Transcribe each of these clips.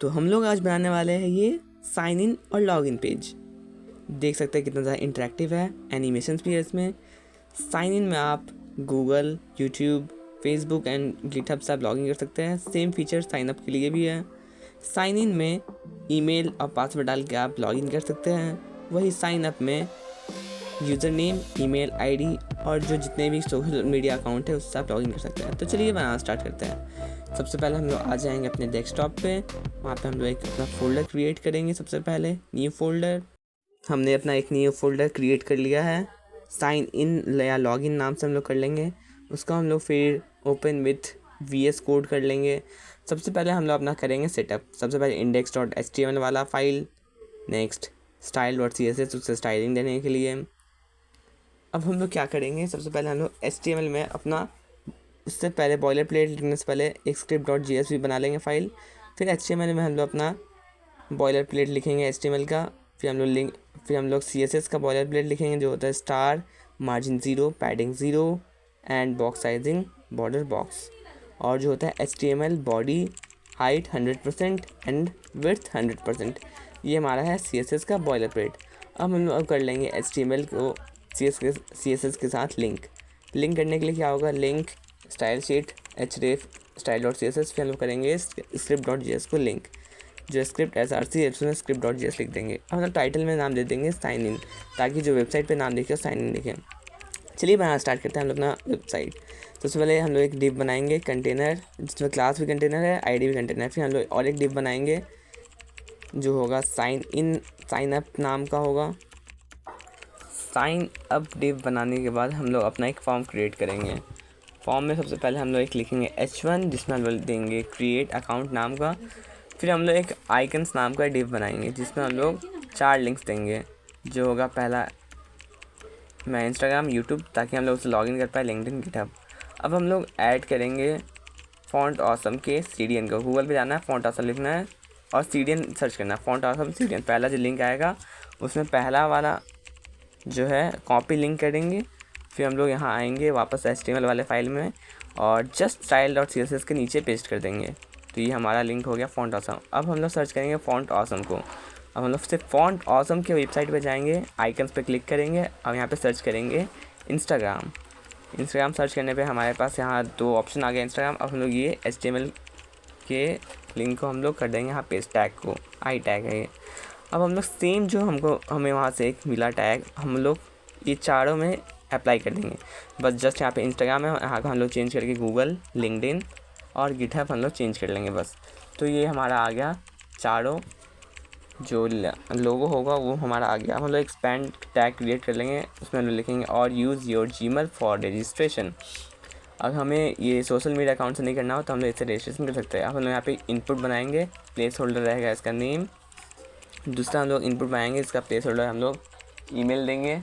तो हम लोग आज बनाने वाले हैं ये साइन इन और लॉग इन पेज। देख सकते हैं कितना ज़्यादा इंटरेक्टिव है, एनिमेशंस भी है इसमें। साइन इन में आप Google, YouTube, Facebook and GitHub से आप लॉग इन कर सकते हैं। सेम फीचर साइन अप के लिए भी है। साइन इन में ईमेल और पासवर्ड डाल के आप लॉग इन कर सकते हैं। वही साइन अप में यूज़र नेम, ईमेल आईडी और जो जितने भी सोशल मीडिया अकाउंट है उससे आप लॉग इन कर सकते हैं। तो चलिए बनाना स्टार्ट करते हैं। सबसे पहले हम लोग आ जाएंगे अपने डेस्कटॉप पे। वहाँ पे हम लोग एक अपना फ़ोल्डर क्रिएट करेंगे। सबसे पहले न्यू फोल्डर। हमने अपना एक न्यू फोल्डर क्रिएट कर लिया है। साइन इन या लॉग इन नाम से हम लोग कर लेंगे उसको। हम लोग फिर ओपन विथ VS कोड कर लेंगे। सबसे पहले हम लोग अपना करेंगे सेटअप। सबसे पहले index.html वाला फाइल, नेक्स्ट style.css उससे स्टाइलिंग देने के लिए। अब हम लोग क्या करेंगे, सबसे पहले हम लोग HTML में अपना, उससे पहले बॉयलर प्लेट लिखने से पहले एक script.js भी बना लेंगे फाइल। फिर HTML में हम लोग अपना बॉयलर प्लेट लिखेंगे HTML का। फिर हम लोग CSS का बॉयलर प्लेट लिखेंगे जो होता है star, margin 0, padding 0 and box sizing border box. और जो होता है HTML body height 100% and width 100%। ये हमारा है CSS का बॉयलर प्लेट। अब हम लोग कर लेंगे HTML को CSS के साथ लिंक करने के लिए क्या होगा, link style sheet href style.css। फिर हम लोग करेंगे script.js को लिंक, जो स्क्रिप्ट src है उसमें script.js लिख देंगे। अब हम लोग टाइटल में नाम दे देंगे साइन इन, ताकि जो वेबसाइट पे नाम लिखे साइन इन लिखें। चलिए बनाना स्टार्ट करते हैं हम लोग अपना वेबसाइट। सबसे पहले हम लोग एक डिव बनाएंगे कंटेनर, जिसमें क्लास भी कंटेनर है, आईडी भी कंटेनर है। फिर हम लोग और एक डिव बनाएंगे जो होगा साइन अप नाम का होगा। साइन अप डिव बनाने के बाद हम लोग अपना एक फॉर्म क्रिएट करेंगे। फॉर्म में सबसे पहले हम लोग एक लिखेंगे H1 जिसमें हम लोग देंगे क्रिएट अकाउंट नाम का। फिर हम लोग एक आइकन्स नाम का डिव बनाएंगे जिसमें हम लोग 4 लिंक्स देंगे, जो होगा पहला मैं इंस्टाग्राम, यूट्यूब, ताकि हम लोग उसे लॉगिन कर पाए, लिंक्डइन, गिटहब। अब हम लोग ऐड करेंगे फॉन्ट ऑसम के CDN को। गूगल पे जाना है, फॉन्ट ऑसम लिखना है और CDN सर्च करना है, फॉन्ट ऑसम CDN। पहला जो लिंक आएगा उसमें पहला वाला जो है कॉपी लिंक करेंगे। फिर हम लोग यहाँ आएंगे वापस HTML वाले फाइल में और जस्ट style.css के नीचे पेस्ट कर देंगे। तो ये हमारा लिंक हो गया फॉन्ट ऑसम। अब हम लोग सर्च करेंगे फॉन्ट ऑसम को। अब हम लोग सिर्फ फॉन्ट ऑसम के वेबसाइट पे जाएंगे, आइकन्स पे क्लिक करेंगे और यहाँ पे सर्च करेंगे इंस्टाग्राम सर्च करने पे हमारे पास यहाँ 2 ऑप्शन आ गए इंस्टाग्राम। अब हम लोग ये HTML के लिंक को हम लोग कर देंगे यहाँ पेस्ट, टैग को आई टैग है ये। अब हम लोग सेम जो हमें वहाँ से एक मिला टैग, हम लोग ये चारों में अप्लाई कर देंगे। बस जस्ट यहाँ पे इंस्टाग्राम है, यहाँ का हम लोग चेंज करके गूगल, लिंक्डइन और गिटहब हम लोग चेंज कर लेंगे बस। तो ये हमारा आ गया, चारों जो लोगो होगा वो हमारा आ गया। अब हम लोग एक्सपैंड टैग क्रिएट कर लेंगे, उसमें हम लोग लिखेंगे और use your Gmail for registration. अब हमें ये सोशल मीडिया अकाउंट से नहीं करना हो तो हम लोग इससे रजिस्ट्रेशन कर सकते हैं। अब हम लोग यहाँ पे इनपुट बनाएंगे, प्लेस होल्डर रहेगा इसका नेम। दूसरा हम लोग इनपुट बनाएंगे, इसका प्लेस होल्डर हम लोग ईमेल देंगे।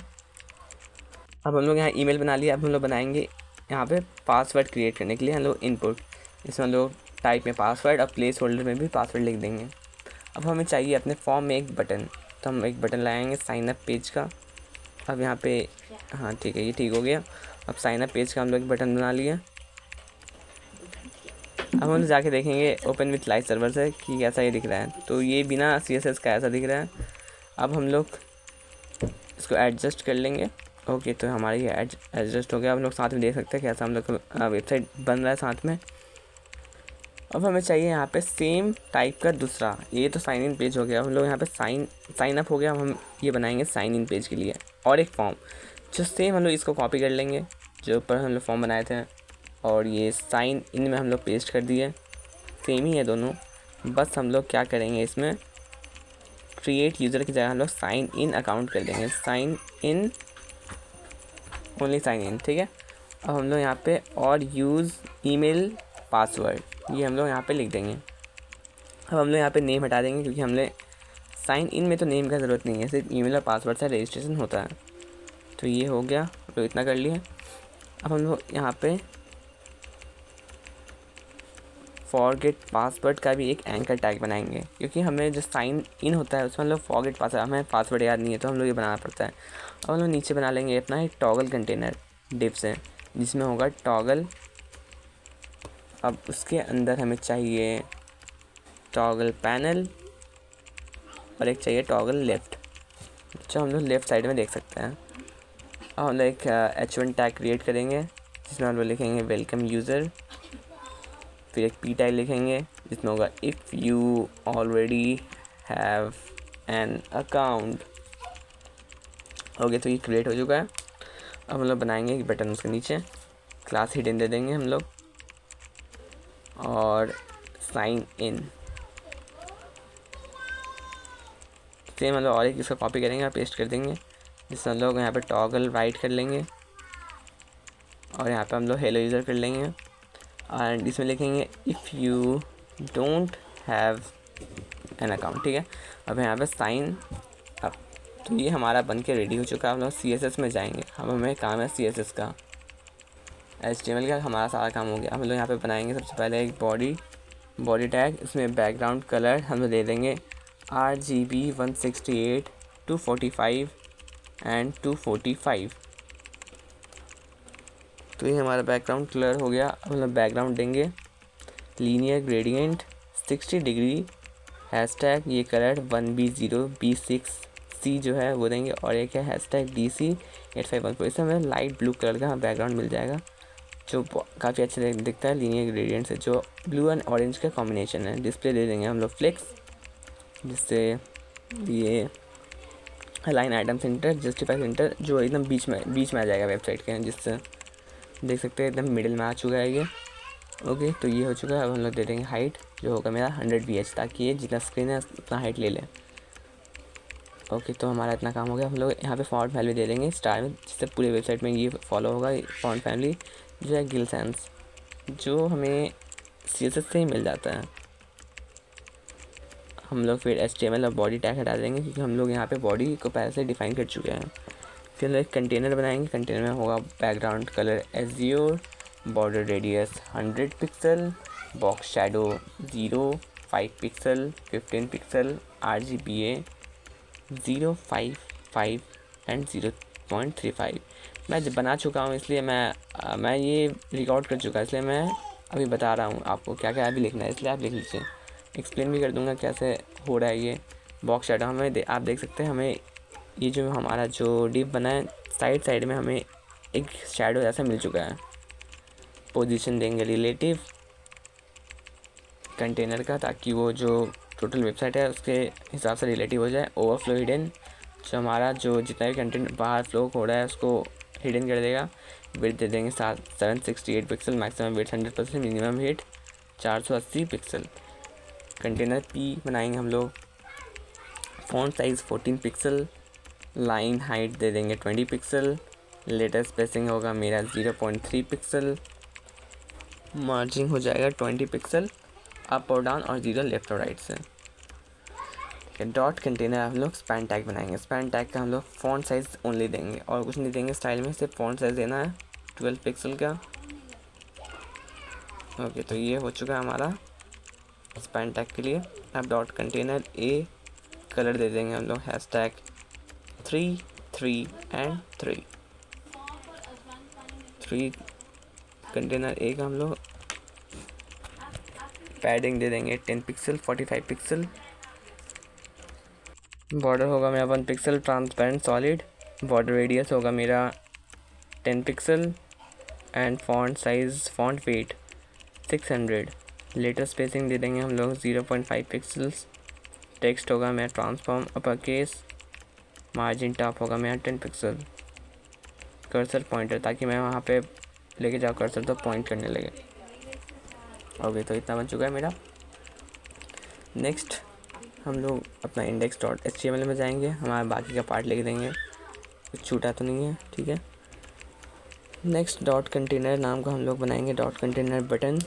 अब हम लोग यहाँ ईमेल बना लिया। अब हम लोग बनाएंगे यहाँ पे पासवर्ड क्रिएट करने के लिए हम लोग इनपुट, इसमें हम लोग टाइप में पासवर्ड और प्लेस होल्डर में भी पासवर्ड लिख देंगे। अब हमें चाहिए अपने फॉर्म में एक बटन, तो हम एक बटन लगाएंगे साइन अप पेज का। अब यहाँ पे हाँ ठीक है, ये ठीक हो गया। अब साइन अप पेज का हम लोग एक बटन बना लिया। अब हम जाके देखेंगे ओपन विथ लाइव सर्वर से कि कैसा ये दिख रहा है। तो ये बिना CSS का ऐसा दिख रहा है। अब हम लोग इसको एडजस्ट कर लेंगे। ओके, तो हमारी ये एडजस्ट हो गया। हम लोग साथ में देख सकते हैं कैसा हम लोग का वेबसाइट बन रहा है साथ में। अब हमें चाहिए यहाँ पे सेम टाइप का दूसरा, ये तो साइन इन पेज हो गया। हम लोग यहाँ पे साइन अप हो गया। हम ये बनाएंगे साइन इन पेज के लिए और एक फॉर्म, जो सेम हम लोग इसको कॉपी कर लेंगे जो ऊपर हम लोग फॉर्म बनाए थे, और ये साइन इन में हम लोग पेस्ट कर दिए। सेम ही है दोनों, बस हम लोग क्या करेंगे, इसमें क्रिएट यूज़र की जगह हम लोग साइन इन अकाउंट कर देंगे, sign in only sign in, ठीक है। अब हम लोग यहाँ पे और यूज़ ईमेल पासवर्ड, ये हम लोग यहाँ पे लिख देंगे। अब हम लोग यहाँ पे नेम हटा देंगे क्योंकि हमने साइन इन में तो नेम का ज़रूरत नहीं है, सिर्फ ईमेल और पासवर्ड से रजिस्ट्रेशन होता है। तो ये हो गया, तो इतना कर लिए। अब हम लोग यहाँ पे फॉरगेट पासवर्ड का भी एक एंकर टैग बनाएंगे, क्योंकि हमें जो साइन इन होता है उसमें हम लोग फॉरगेट पासवर्ड, हमें पासवर्ड याद नहीं है तो हम लोग ये बनाना पड़ता है। अब हम लोग नीचे बना लेंगे अपना एक टॉगल कंटेनर डिव से, जिसमें होगा टॉगल। अब उसके अंदर हमें चाहिए टॉगल पैनल और एक चाहिए टॉगल लेफ्ट, जो हम लोग लेफ़्ट साइड में देख सकते हैं। अब हम लोग एक H1 टैग क्रिएट करेंगे जिसमें हम लोग लिखेंगे वेलकम यूज़र, फिर एक P टैग लिखेंगे जिसमें होगा if you already have an account. Okay, तो ये क्रिएट हो चुका है। अब हम लोग बनाएंगे एक बटन उसके नीचे, क्लास हिडन दे देंगे हम लोग और साइन इन। सेम हम लोग और एक इसका कॉपी करेंगे और पेस्ट कर देंगे, जिससे हम लोग यहाँ पे टॉगल राइट कर लेंगे और यहाँ पे हम लोग हेलो यूज़र कर लेंगे एंड इसमें लिखेंगे if you don't have an account. ठीक है, अब यहाँ पे साइन अप। तो ये हमारा बन के रेडी हो चुका है। हम लोग CSS में जाएंगे, अब हमें काम है CSS का, HTML का हमारा सारा काम हो गया। हम लोग यहाँ पे बनाएंगे सबसे पहले एक बॉडी टैग, इसमें बैकग्राउंड कलर हम लोग दे देंगे RGB 168 245 एंड 245। तो ये हमारा बैकग्राउंड कलर हो गया। अब हम लोग बैकग्राउंड देंगे लीनियर ग्रेडियंट 60 डिग्री, हैशटैग ये कलर 1B0B6C जो है वो देंगे और एक है हैशटैग DC8514। इससे हमें लाइट ब्लू कलर का बैकग्राउंड मिल जाएगा जो काफ़ी अच्छा दिखता है लीनियर ग्रेडियंट से, जो ब्लू एंड ऑरेंज का कॉम्बिनेशन है। डिस्प्ले दे देंगे हम लोग फ्लेक्स, जिससे ये line item centre justify centre जो एकदम बीच में आ जाएगा वेबसाइट के, जिससे देख सकते हैं एकदम मिडिल में आ चुका है ये। ओके, तो ये हो चुका है। अब हम लोग दे देंगे हाइट जो होगा मेरा 100 VH, ताकि ये जितना स्क्रीन है उतना हाइट ले ले। ओके, तो हमारा इतना काम हो गया। हम लोग यहाँ पे फॉन्ट फैमिली दे देंगे स्टार में, जिससे पूरे वेबसाइट में ये फॉलो होगा। फॉन्ट फैमिली जो है गिल सैंस, जो हमें CSS से ही मिल जाता है। हम लोग फिर HTML और बॉडी टैग हटा देंगे क्योंकि हम लोग यहाँ पे बॉडी को पहले से डिफाइन कर चुके हैं। फिर हम लोग एक कंटेनर बनाएंगे, कंटेनर में होगा background colour Azure, border radius 100 pixel, box shadow 0.5 pixel, 15 pixel, RGBA 0.55 and 0.35। मैं जब बना चुका हूँ इसलिए मैं ये रिकॉर्ड कर चुका है, इसलिए मैं अभी बता रहा हूँ आपको क्या क्या अभी लिखना है, इसलिए आप लिख लीजिए। एक्सप्लेन भी कर दूंगा कैसे हो रहा है ये। बॉक्स शैडो हमें आप देख सकते हैं, हमें ये जो हमारा जो डिप बना है साइड में हमें एक शैडो जैसा मिल चुका है। पोजीशन देंगे रिलेटिव कंटेनर का, ताकि वो जो टोटल वेबसाइट है उसके हिसाब से रिलेटिव हो जाए। ओवरफ्लो हिडन, जो हमारा जो जितना भी कंटेंट बाहर फ्लो हो रहा है उसको हिडन कर देगा। विड्थ दे देंगे 768 pixel, maximum width 100%, minimum height 480 pixel. Container P बनाएंगे हम लोग, font size 14 pixel, line height दे देंगे 20 पिक्सल, लेटर स्पेसिंग होगा मेरा 0.3 पिक्सल, मार्जिन हो जाएगा 20 पिक्सल अप और डाउन और 0 लेफ्ट और राइट से। डॉट कंटेनर हम लोग स्पैन टैग बनाएंगे। स्पैन टैग का हम लोग फ़ॉन्ट साइज़ ओनली देंगे और कुछ नहीं देंगे स्टाइल में, सिर्फ फ़ॉन्ट साइज़ देना है 12 पिक्सल का। ओके, तो ये हो चुका है हमारा स्पैन टैग के लिए। अब डॉट कंटेनर A कलर दे देंगे हम लोग हैशटैग 3 3 एंड 3। कंटेनर A का हम लोग पैडिंग दे देंगे 10 पिक्सल 45 पिक्सल। बॉर्डर होगा मेरा 1 pixel transparent solid, border radius होगा मेरा 10 pixel and font size font weight 600। Letter spacing दे देंगे हम लोग 0.5 पिक्सल्स। टेक्स्ट होगा मेरा transform upper case, margin top होगा मेरा 10 पिक्सल। कर्सर पॉइंटर, ताकि मैं वहाँ पे लेके जाऊँ कर्सर तो पॉइंट करने लगे। ओके, तो इतना बन चुका है मेरा। नेक्स्ट हम लोग अपना index.html में जाएंगे, हमारा बाकी का पार्ट लिख देंगे, कुछ छूटा तो नहीं है, ठीक है। नेक्स्ट डॉट कंटेनर नाम का हम लोग बनाएंगे डॉट कंटेनर बटन,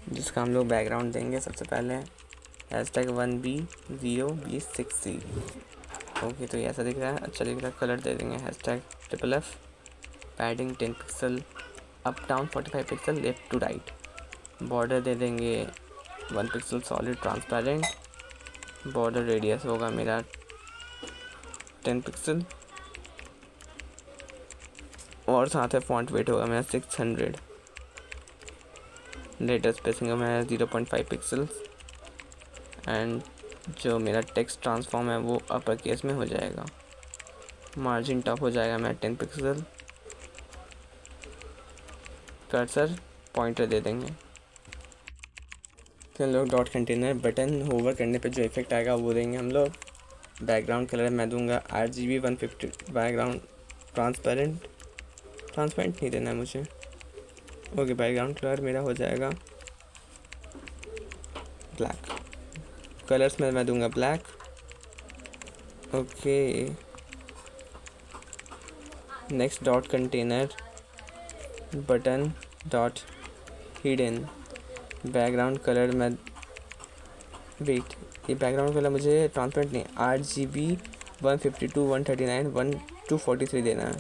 जिसका हम लोग बैकग्राउंड देंगे सबसे पहले हैशटैग 1B0B6C। ओके, तो ये ऐसा दिख रहा है, अच्छा दिख रहा है। कलर दे देंगे hashtag FFF, padding 10 pixel up down 45 pixel left to right. Border दे देंगे 1 pixel solid transparent, border radius होगा मेरा 10 पिक्सल और साथ में फॉन्ट वेट होगा मेरा 600। लेटर स्पेसिंग होगा मेरा 0.5 पिक्सल्स एंड जो मेरा टेक्स्ट ट्रांसफॉर्म है वो अपर केस में हो जाएगा। मार्जिन टॉप हो जाएगा मेरा 10 पिक्सल। कर्सर पॉइंटर दे देंगे। फिर हम लोग डॉट कंटेनर बटन होवर करने पे जो इफेक्ट आएगा वो देंगे हम लोग। बैकग्राउंड कलर मैं दूंगा RGB 150। बैकग्राउंड ट्रांसपेरेंट नहीं देना है मुझे। ओके, बैकग्राउंड कलर मेरा हो जाएगा ब्लैक। कलर्स में मैं दूंगा black. Okay, next dot container button dot hidden. Background colour मैं वेट, ये बैकग्राउंड कलर मुझे ट्रांसपेरेंट नहीं, RGB 152 139 1243 देना है।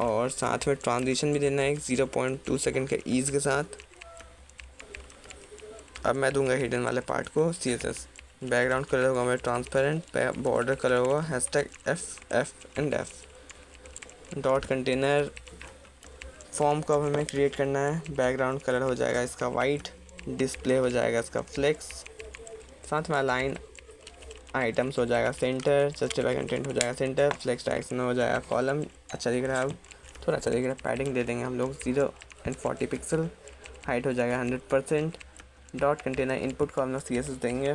और साथ में ट्रांजिशन भी देना है एक 0.2 सेकेंड के ईज के साथ। अब मैं दूंगा हिडन वाले पार्ट को CSS। बैकग्राउंड कलर होगा मेरा ट्रांसपेरेंट। बॉर्डर कलर होगा #FF&F। डॉट कंटेनर फॉर्म को अब हमें क्रिएट करना है। बैकग्राउंड कलर हो जाएगा इसका वाइट। डिस्प्ले हो जाएगा इसका फ्लेक्स। साथ में अलाइन आइटम्स हो जाएगा सेंटर। जस्टिफाई कंटेंट हो जाएगा सेंटर। फ्लेक्स डायरेक्शन हो जाएगा कॉलम। अच्छा दिख रहा है, अब थोड़ा अच्छा दिख रहा है। पैडिंग दे देंगे हम लोग 0 and 40 पिक्सल। हाइट हो जाएगा 100%। डॉट कंटेनर इनपुट को हम लोग CSS देंगे,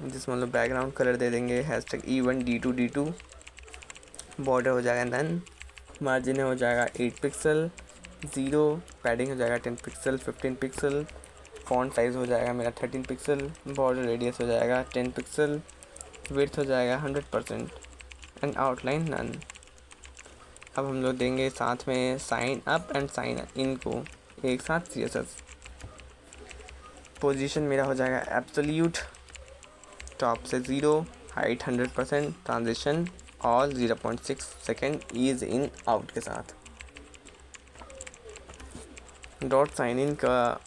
जिसमें हम लोग बैकग्राउंड कलर दे देंगे #E1 D2 बॉर्डर हो जाएगा नन। मार्जिन हो जाएगा 8 पिक्सल 0। पैडिंग हो जाएगा 10 पिक्सल 15 पिक्सल। फॉन्ट साइज़ हो जाएगा मेरा 13 पिक्सल। बॉर्डर रेडियस हो जाएगा 10 पिक्सल। विड्थ हो जाएगा 100% एंड आउटलाइन नन। अब हम लोग देंगे साथ में sign up and sign in को एक साथ CSS। पोजीशन मेरा हो जाएगा एब्सोल्यूट, टॉप से 0, height 100%, transition all 0.6 second ease in out के साथ। डॉट साइन इन का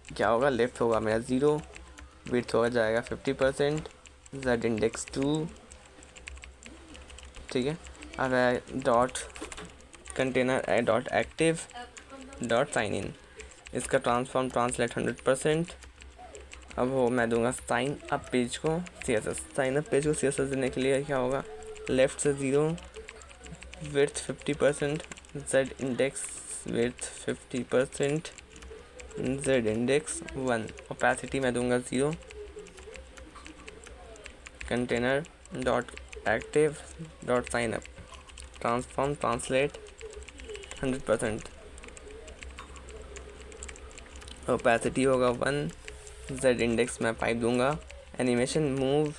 क्या होगा, लेफ्ट होगा मेरा 0, विड्थ हो जाएगा 50%, Z इंडेक्स 2। ठीक है, अब है dot container dot active dot sign in. इसका ट्रांसफॉर्म ट्रांसलेट 100%। अब वो मैं दूंगा साइन अप पेज को CSS। साइन अप पेज को CSS देने के लिए क्या होगा, लेफ्ट से 0, width 50%, Z index width 50%, Z index 1। Opacity मैं दूंगा 0। Container dot active dot sign up transform translate 100%। Opacity होगा 1। Z इंडेक्स मैं 5 दूंगा। Animation move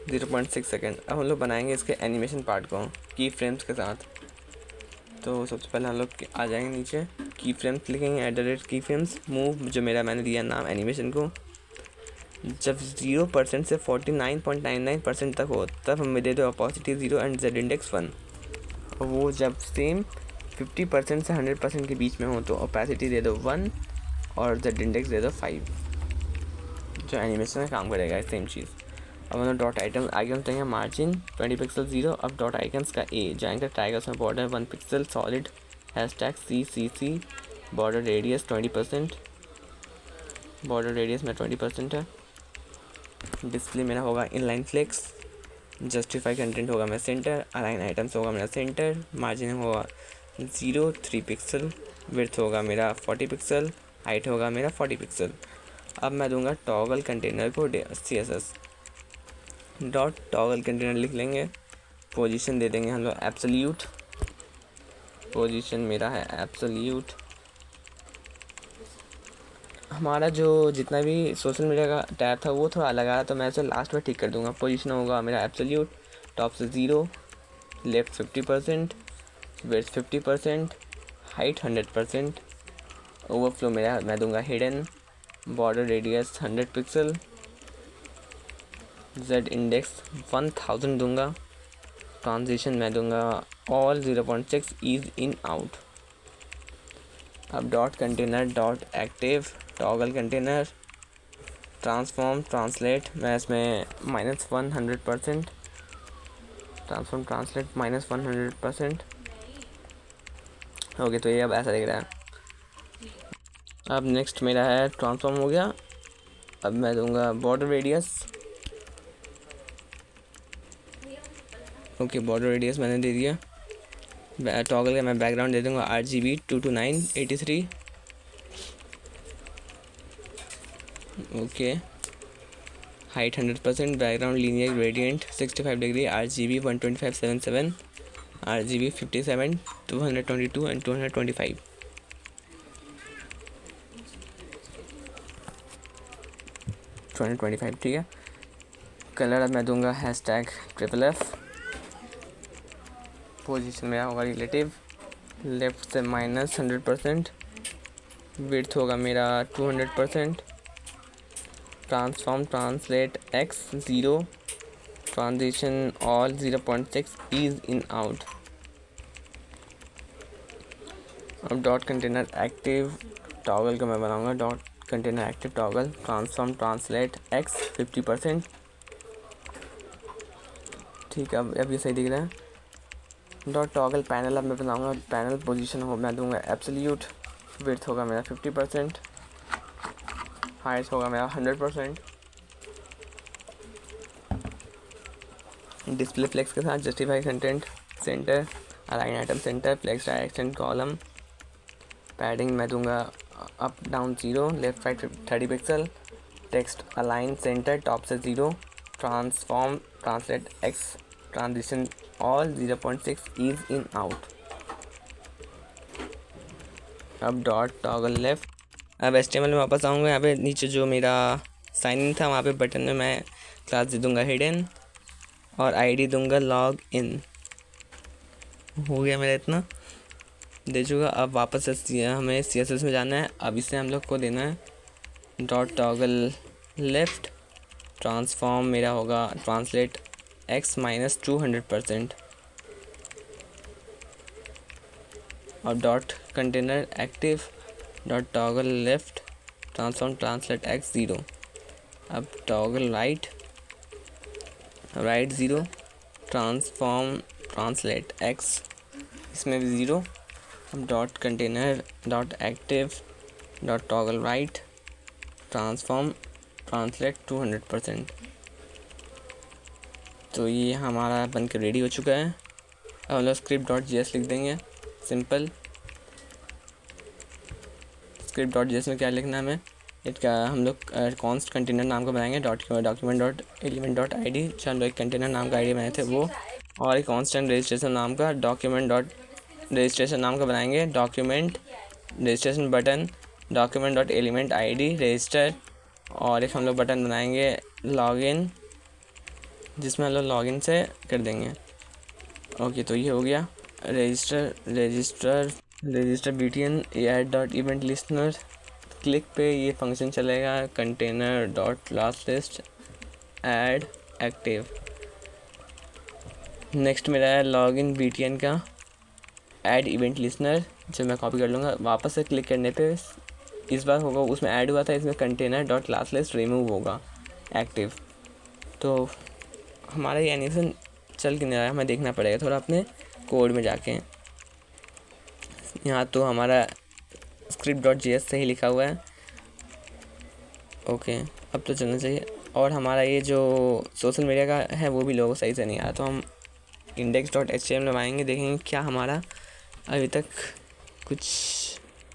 0.6 second. अब हम लोग बनाएंगे इसके एनिमेशन पार्ट को की फ्रेम्स के साथ। तो सबसे पहले हम लोग आ जाएंगे नीचे, की फ्रेम्स लिखेंगे @keyframes मूव, जो मेरा मैंने दिया नाम एनिमेशन को। जब 0% से 49.99% तक हो तब हमें दे दो ओपेसिटी 0 एंड Z इंडेक्स 1। और वो जब सेम 50% से 100% के बीच में हो तो ओपेसिटी दे दो 1 और Z इंडेक्स दे दो 5, जो एनिमेशन में काम करेगा सेम चीज़। अब हम डॉट आइटम आगे हम देंगे मार्जिन 20 पिक्सल 0। अब डॉट आइकन्स का A जाएंगे टाइगर उसमें border 1 pixel solid #CCC। Border radius 20%, border radius में 20% है। डिस्प्ले मेरा होगा इनलाइन फ्लेक्स। जस्टिफाई कंटेंट होगा मेरा सेंटर। अलाइन आइटम्स होगा मेरा सेंटर। मार्जिन होगा 0 3 पिक्सल। विड्थ होगा मेरा 40 पिक्सल। हाइट होगा मेरा 40 पिक्सल। अब मैं दूंगा टॉगल कंटेनर को CSS डॉट टॉगल कंटेनर लिख लेंगे। पोजीशन दे देंगे हम लोग एब्सोल्यूट। पोजीशन मेरा है एब्सोल्यूट। हमारा जो जितना भी सोशल मीडिया का टैब था वो थोड़ा अलग आया, तो मैं इसे लास्ट में ठीक कर दूंगा। पोजीशन होगा मेरा एब्सोल्यूट, टॉप से 0, लेफ्ट 50%, विड्थ 50%, हाइट 100%। ओवरफ्लो मेरा मैं दूंगा hidden. Border radius 100 pixel. Z index 1000 दूंगा। ट्रांजिशन मैं दूंगा ऑल 0.6 ईज इन आउट। अब dot container dot active toggle container transform translate मैं इसमें -100%। Transform translate -100%। ओके, तो ये अब ऐसा दिख रहा है। अब नेक्स्ट मेरा है ट्रांसफॉर्म हो गया अब मैं दूंगा border radius. Okay, border radius मैंने दे दिया। टॉगल का मैं बैकग्राउंड दे दूंगा RGB 22983। Okay, height 100%, background linear gradient 65 degree, RGB 12577, RGB 57, 222 and 225। ठीक है। कलर अब मैं दूंगा #FFF। पोजीशन मेरा होगा रिलेटिव, लेफ्ट से -100%, विड्थ होगा मेरा 200%, transform translate X 0, transition all 0.6, ease in out. अब डॉट कंटेनर एक्टिव टॉगल का मैं बनाऊंगा, dot container active toggle, transform translate X 50%। ठीक है, अब ये सही दिख रहा है। डॉट टॉगल पैनल अब मैं बनाऊंगा, पैनल पोजीशन हो मैं दूंगा एब्सोल्यूट, विड्थ होगा मेरा 50%, हाइट होगा मेरा 100%। डिस्प्ले फ्लेक्स के साथ justify content center, align item center, flex direction column, padding मैं दूंगा up down 0, left right 30 pixel, text align center top से 0, transform translate X, transition all 0.6, ease in out. अब डॉट टॉगल लेफ्ट। अब HTML में वापस आऊँगा, यहाँ पे नीचे जो मेरा साइन इन था वहाँ पे बटन में मैं क्लास दे दूँगा हिडन और ID दूँगा लॉग इन। हो गया मेरा इतना दे चुका। अब वापस से हमें CSS में जाना है। अब इसे हम लोग को देना है डॉट टॉगल लेफ्ट, ट्रांसफॉर्म मेरा होगा ट्रांसलेट X -200%। और dot container active, dot toggle left, transform translate X 0। अब toggle right 0, transform translate X, इसमें भी 0। अब dot container dot active dot toggle right, transform translate 200%। तो ये हमारा बन के रेडी हो चुका है। अब हम लोग script.js लिख देंगे, सिंपल। script.js में क्या लिखना है हमें, इसका हम लोग कॉन्स्ट कंटेनर नाम का बनाएंगे, document.element.id, जो हम लोग एक कंटेनर नाम का आईडी बनाए थे वो, और एक कॉन्स्टेंट रजिस्ट्रेशन नाम का document.registration नाम का बनाएंगे, document registration button, document.element.id register, और एक हम लोग बटन बनाएंगे लॉगिन, जिसमें हम लोग लॉगिन से कर देंगे। ओके, तो ये हो गया register btn add.event listener। Click पे ये फंक्शन चलेगा, container dot last list add active. Next मेरा है लॉगिन btn का ऐड इवेंट लिसनर, जो मैं कॉपी कर लूँगा। वापस से क्लिक करने पे इस बार होगा, उसमें ऐड हुआ था, इसमें container dot last list remove होगा एक्टिव। तो हमारा ये एनिमेशन चल के नहीं रहा है, हमें देखना पड़ेगा थोड़ा अपने कोड में जाके। यहाँ तो हमारा script.js सही लिखा हुआ है। ओके, अब तो चलना चाहिए। और हमारा ये जो सोशल मीडिया का है वो भी लोगो सही से नहीं आया, तो हम index.html लगाएंगे, देखेंगे क्या हमारा अभी तक कुछ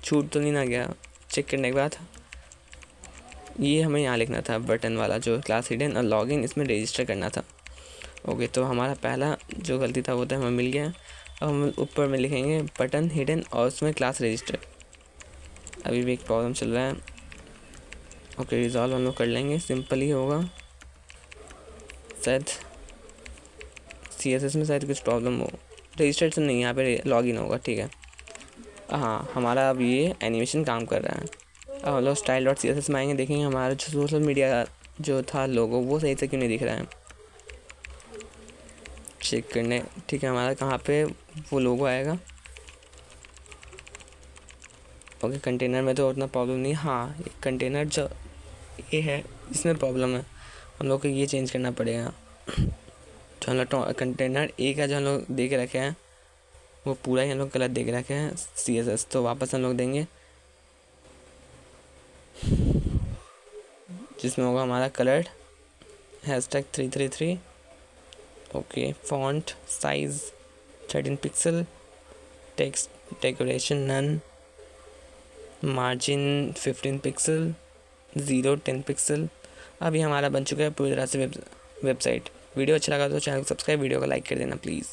छूट तो नहीं ना गया। चेक करने के बाद ये हमें यहाँ लिखना था, बटन वाला जो क्लास हिडन और लॉगिन, इसमें रजिस्टर करना था। ओके, तो हमारा पहला जो गलती था वो तो हमें मिल गया। अब हम ऊपर में लिखेंगे बटन हिडन और उसमें क्लास रजिस्टर। अभी भी एक प्रॉब्लम चल रहा है। ओके, रिजॉल्व हम लोग कर लेंगे, सिंपल ही होगा। शायद CSS में शायद कुछ प्रॉब्लम हो, रजिस्ट्रेशन नहीं, यहाँ पे लॉगिन होगा। ठीक है, हाँ, हमारा अब ये एनिमेशन काम कर रहा है। अब हम लोग style.css में आएंगे, देखेंगे हमारा जो सोशल मीडिया जो था लोगो वो सही से क्यों नहीं दिख रहा है, चेक करने। ठीक है, हमारा कहाँ पे वो लोगो आएगा। ओके, कंटेनर में तो उतना प्रॉब्लम नहीं। हाँ, कंटेनर जो ये है इसमें प्रॉब्लम है, हम लोग को ये चेंज करना पड़ेगा। जो हम लोग कंटेनर ए का जो हम लोग दे के रखे हैं वो पूरा ही हम लोग गलत दे के रखे हैं CSS, तो वापस हम लोग देंगे जिसमें होगा हमारा colour #333। Okay, font size 13 pixel, text decoration none, margin 15 pixel, 10 pixel. अभी हमारा बन चुका है पूरी तरह से वेबसाइट। वीडियो अच्छा लगा तो चैनल को सब्सक्राइब, वीडियो को लाइक कर देना प्लीज़।